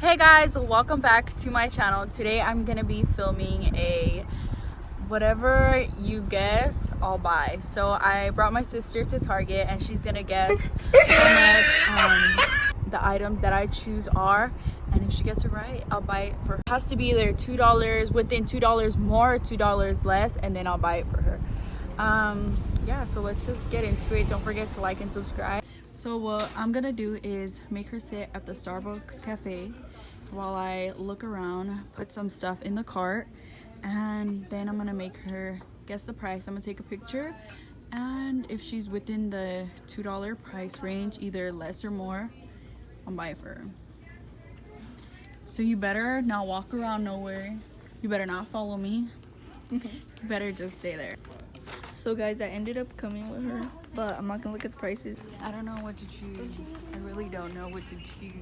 Hey guys, welcome back to my channel. Today I'm gonna be filming a whatever you guess I'll buy. So I brought my sister to Target and she's gonna guess how much the items that I choose are, and if she gets it right I'll buy it for her. It has to be either $2 within $2 more or $2 less, and then I'll buy it for her. Yeah, so let's just get into it. Don't forget to like and subscribe. So what I'm gonna do is make her sit at the Starbucks cafe while I look around, put some stuff in the cart, and then I'm gonna make her guess the price. I'm gonna take a picture, and if she's within the $2 price range, either less or more, I'll buy it for her. So you better not walk around nowhere. You better not follow me. You better just stay there. So guys, I ended up coming with her, but I'm not gonna look at the prices. I don't know what to choose. I really don't know what to choose.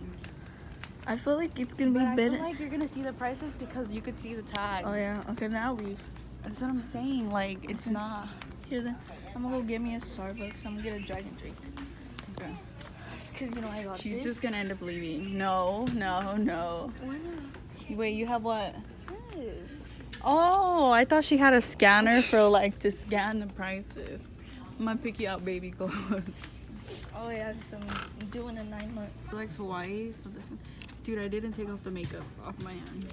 I feel like it's gonna be But I better. feel like you're gonna see the prices because you could see the tags. Oh yeah, okay, then I'll leave. That's what I'm saying. Like, it's not. Here then, I'm gonna go get me a Starbucks. I'm gonna get a dragon drink. Okay. Cause you know I got She's this. just gonna end up leaving. No. Why not? Wait, you have what? Yes. Oh, I thought she had a scanner for like to scan the prices. I'm gonna pick you out baby clothes. Oh yeah, cause I'm doing it 9 months. She likes Hawaii, so this one. Dude, I didn't take off the makeup off my hand.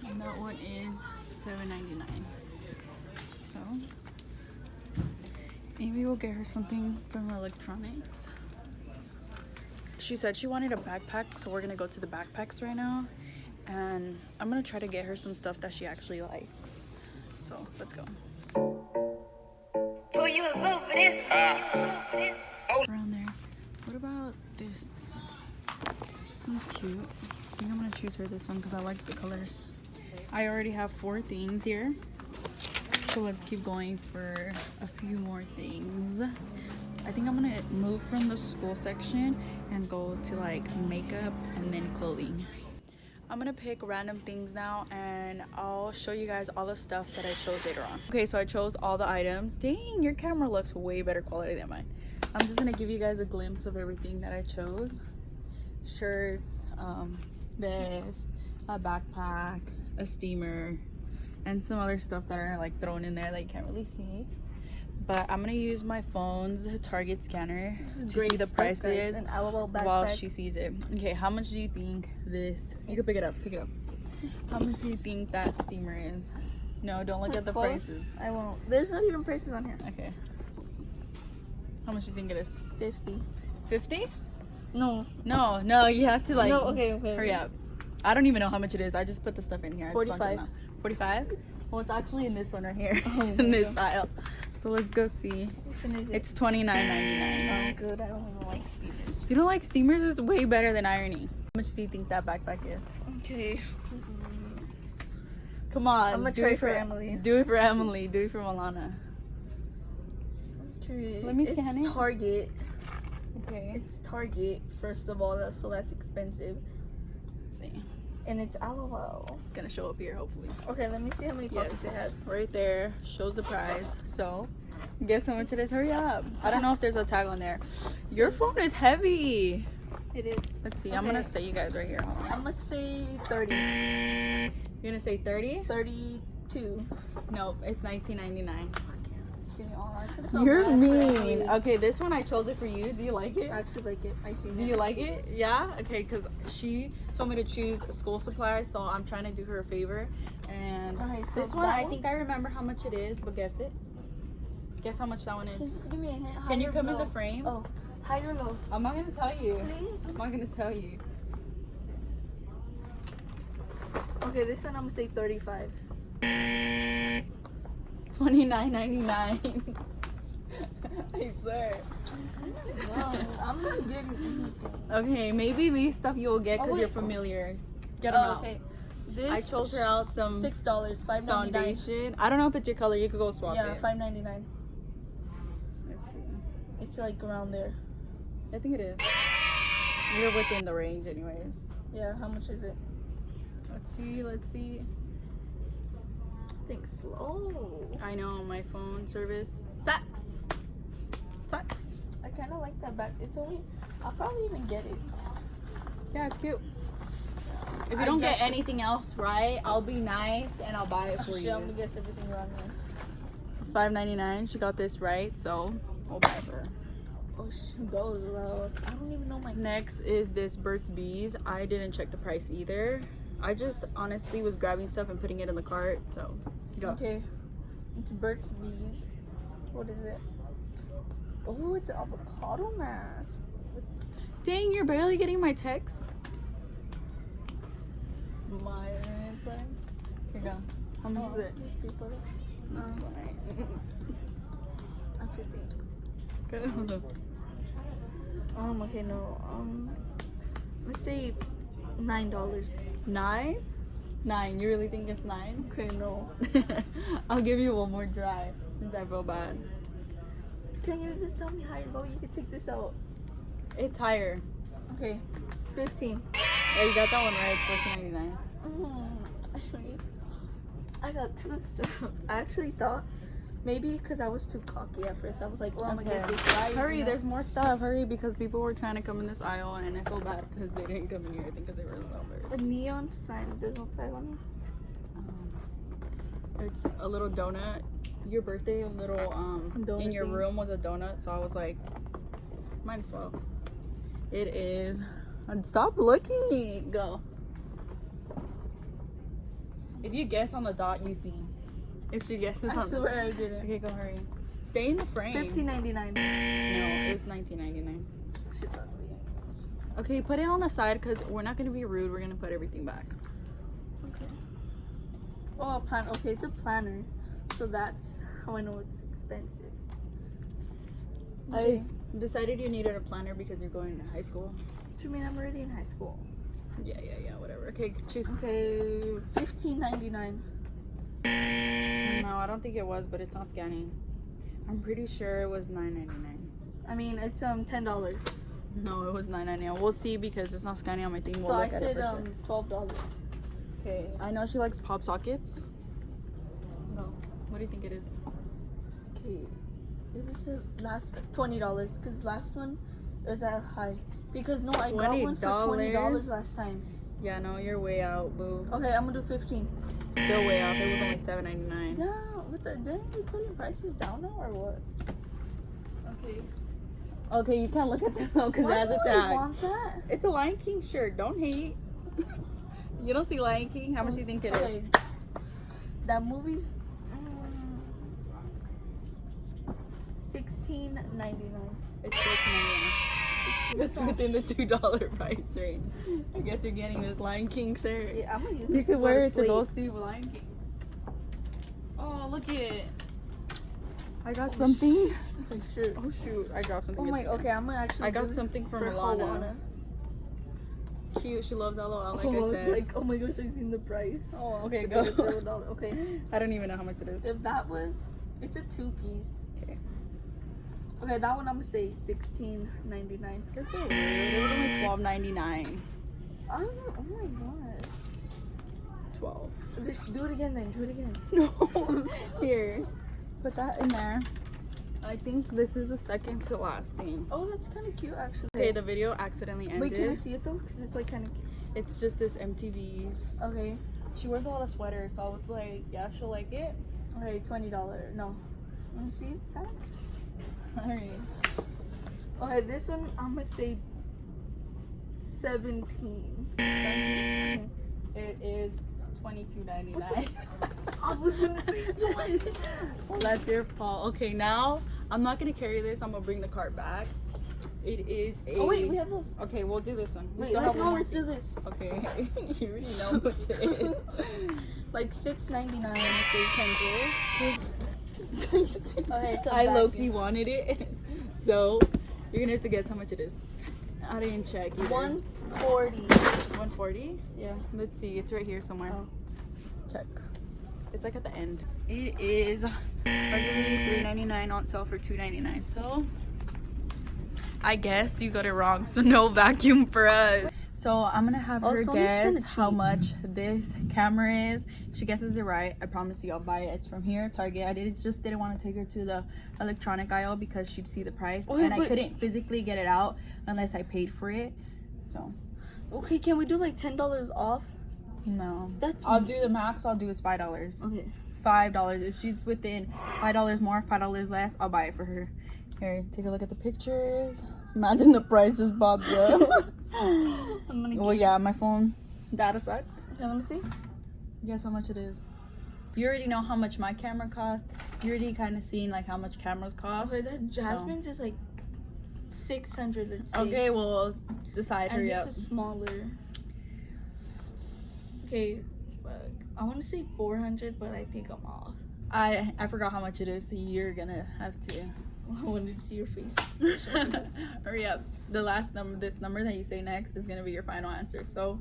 And that one is $7.99. So maybe we'll get her something from electronics. She said she wanted a backpack, so we're gonna go to the backpacks right now. And I'm gonna try to get her some stuff that she actually likes. So let's go. Who you vote for this? Around there. What about this? This one's cute. I think I'm gonna choose her this one because I like the colors. I already have 4 things here. So let's keep going for a few more things. I think I'm gonna move from the school section and go to like makeup and then clothing. I'm gonna pick random things now and I'll show you guys all the stuff that I chose later on. Okay, so I chose all the items. Dang, your camera looks way better quality than mine. I'm just gonna give you guys a glimpse of everything that I chose. Shirts, this, a backpack, a steamer, and some other stuff that are like thrown in there that you can't really see. But I'm gonna use my phone's Target scanner to see the prices while she sees it. Okay, how much do you think this? You can pick it up. How much do you think that steamer is? No, don't look at the prices. I won't. There's not even prices on here. Okay. How much do you think it is? 50. 50? No. No, you have to like. No, okay. Hurry up. I don't even know how much it is. I just put the stuff in here. 45. 45? Well, it's actually in this one right here. Oh, in this aisle. So let's go see. Which one is it? It's $29.99. Oh, good. I don't even like steamers. You don't like steamers? It's way better than ironing. How much do you think that backpack is? Okay. Come on. I'm gonna try for Emily. Do it for Emily. Do it for Milana. Okay. Let me scan it. It's Target. Okay. It's Target, first of all, so that's expensive. Let's see. And it's LOL. It's gonna show up here, hopefully. Okay, let me see how many pockets it has. Right there. Shows the price. So, guess how much it is? Hurry up. I don't know if there's a tag on there. Your phone is heavy. It is. Let's see. Okay. I'm gonna say you guys right here. Hold on. I'm gonna say 30. You're gonna say 30? 32. No, it's $19.99. You're You're mean. Okay, this one I chose it for you. Do you like it? I actually like it. I see Do you like it? Yeah? Okay, because she told me to choose school supplies, so I'm trying to do her a favor. And Okay, so this one, that I one? think I remember how much it is, but guess it. Guess how much that one is. Just give me a hint. High Can you or come in low? the frame? Oh, high or low? I'm not gonna tell you. Please? I'm not gonna tell you. Okay, this one I'm gonna say 35. $29.99. I swear. Wow, I'm not getting anything. Okay, maybe these stuff you will get because you're familiar. Get them out. Okay. This I chose her out some $6, $5.99. foundation. I don't know if it's your color. You could go swap Yeah, it. $5.99. Let's see. It's like around there. I think it is. You're within the range anyways. Yeah, how much is it? Let's see. Think slow. I know, my phone service sucks. I kind of like that back. It's only, I'll probably even get it. Yeah, it's cute. If you don't get anything else right, I'll be nice and I'll buy it for you. I'm gonna guess everything wrong then. $5.99. She got this right, so we'll buy it for her. Oh, those low. I don't even know my. Next is this Burt's Bees. I didn't check the price either. I just honestly was grabbing stuff and putting it in the cart, so go. Okay. It's Burt's Bees. What is it? Oh, it's an avocado mask. Dang, you're barely getting my text. My price. Here you go. How much is it? That's fine. I'm 15. Good. Okay, no. Let's say $9. 9? 9. You really think it's 9? Okay, no. I'll give you one more try since I feel bad. Can you just tell me how you go? You can take this out. It's higher. Okay, 15. Yeah, you got that one right. It's $14.99. I got 2 stuff. I actually thought maybe because I was too cocky at first. I was like, well, I'm gonna get this right. Hurry, you know? there's more stuff. Hurry, because people were trying to come in this aisle and I feel bad because they didn't come in here. I think because they were lovers. The neon sign. There's no tag on it. It's a little donut. Your birthday, a little Donut in your thing. room was a donut, so I was like, might as well. It is. Stop looking. Go. If you guess on the dot, you see. If she guesses I on the swear I didn't. okay, go hurry. Stay in the frame. $15.99. No, it's $19.99. Shit's ugly. Okay, put it on the side because we're not gonna be rude. We're gonna put everything back. Okay. Oh, a plan. Okay, it's a planner. So that's how I know it's expensive. Okay. I decided you needed a planner because you're going to high school. What do you mean I'm already in high school? Yeah, whatever. Okay, choose. Okay, $15.99. No, I don't think it was, but it's not scanning. I'm pretty sure it was $9.99. I mean, it's $10. No, it was $9.99. We'll see because it's not scanning on my thing. We'll So I look at it said for sure. $12. Okay, I know she likes pop sockets. No, what do you think it is? Okay, it was the last $20 because last one was that high. Because no, I got one for $20 last time. Yeah, no, you're way out, boo. Okay, I'm gonna do 15. Still way off. It was only $7.99. Yeah, what the? Dang, you putting prices down now or what? Okay. Okay, you can't look at that though because it has a Why do I tag. want that? It's a Lion King shirt. Don't hate. You don't see Lion King? How much do you think it is? That movie's $16.99. It's $14.99. That's within the $2 price range. I guess you're getting this Lion King shirt. Yeah, I'm gonna use You this could to wear it go to go sleep. see Lion King. Oh, look at it. I got something. Shoot. Oh shoot, I got something. Oh my. Okay, I'm gonna actually. I got do something from for Solano. Alana. Cute. She loves LOL. Like Oh, I it's said. like, oh my gosh, I seen the price. Oh, okay, It's go. $0. Okay. I don't even know how much it is. If that was, it's a 2-piece. Okay. Okay, that one I'm gonna say $16.99. You're so weird. It was only $12.99. Oh my god. 12. Just do it again then. Do it again. No. Here. Put that in there. I think this is the second to last thing. Oh, that's kind of cute actually. Okay, the video accidentally ended. Wait, can I see it though? Because it's like kind of cute. It's just this MTV. Okay. She wears a lot of sweaters, so I was like, yeah, she'll like it. Okay, $20. No. Let me see it. Alright. Okay, this one I'm gonna say 17. It is $22.99. I was gonna say 20. Well, that's your fault. Okay, now I'm not gonna carry this. I'm gonna bring the cart back. It is a. Oh wait, we have those. Okay, we'll do this one. We Wait, still have one more. let's do this. Okay, you already know what it is. Like $6.99. I'm gonna say pencils. Okay, it's a I bag. low-key wanted it, so you're gonna have to guess how much it is. I didn't check either. 140. 140. Yeah. Let's see. It's right here somewhere. Oh. Check. It's like at the end. It is regularly $3.99 on sale for $2.99. So I guess you got it wrong. So no vacuum for us. So I'm gonna have her Sony's guess kinda how cheap. much this camera is. If she guesses it right, I promise you I'll buy it. It's from here, Target. I just didn't want to take her to the electronic aisle because she'd see the price, Okay, and I but- couldn't physically get it out unless I paid for it. So Okay, can we do like $10 off? No. That's I'll do the max I'll do is $5. okay. $5. If she's within $5 more, $5 less, I'll buy it for her. Here, take a look at the pictures. Imagine the price just popped up. Well, yeah, my phone data sucks. I want to see. Guess how much it is. You already know how much my camera costs. You already kind of seen like how much cameras cost. Okay, that Jasmine's is like 600. Let's see. Okay, well, decide. And Hurry this up. is smaller. Okay, I want to say 400, but I think I'm off. I forgot how much it is, so you're gonna have to. I wanted to see your face. Hurry up. The last number, this number that you say next, is gonna be your final answer. So,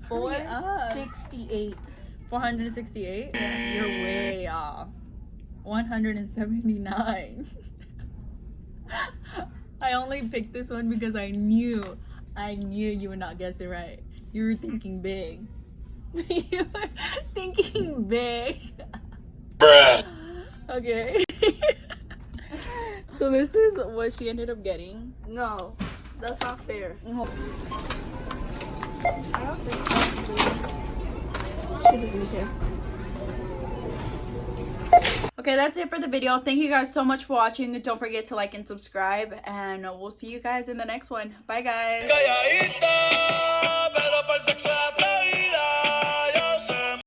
468. 468. Yeah. You're way off. 179. I only picked this one because I knew you would not guess it right. You were thinking big. You were thinking big. Bruh. Okay. So this is what she ended up getting. No, that's not fair. I don't think so. She doesn't care. Okay, that's it for the video. Thank you guys so much for watching. Don't forget to like and subscribe, and we'll see you guys in the next one. Bye, guys.